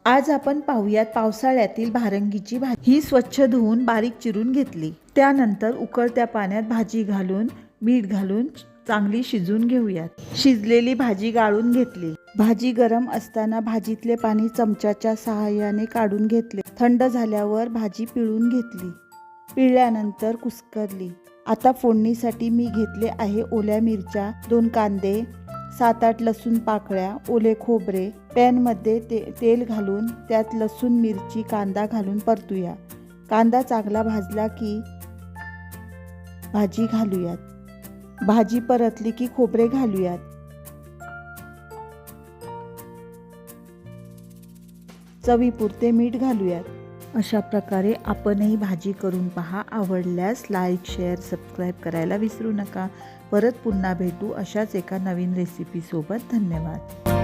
आज आपण पाहूयात पावसाळ्यातील भारंगीची भाजी। ही स्वच्छ धुवून बारीक चिरून घेतली। त्यानंतर उकळत्या पाण्यात भाजी घालून मीठ घालून चांगली शिजवून घेऊयात। शिजलेली भाजी गाळून घेतली। भाजी गरम असताना भाजीतले पाणी चमच्याच्या सहाय्याने काढून घेतले। थंड झाल्यावर भाजी पिळून घेतली। पिळल्यानंतर कुस्करली। आता फोडणीसाठी मी घेतले आहे ओल्या मिरच्या, 2 कांदे, 7-8 लसूण पाकळ्या, ओले खोबरे। पॅन मध्ये तेल घालून त्यात लसूण, मिरची, कांदा घालून परतूया। कांदा चांगला भाजला की भाजी घालूयात। भाजी परतली की खोबरे घालूयात। चवीपुरते मीठ घालूयात। अशा प्रकारे आपणही भाजी करून पहा। आवडल्यास लाईक, शेअर, सबस्क्राईब करायला विसरू नका। परत पुन्हा भेटू अशाच एका नवीन रेसिपी सोबत। धन्यवाद।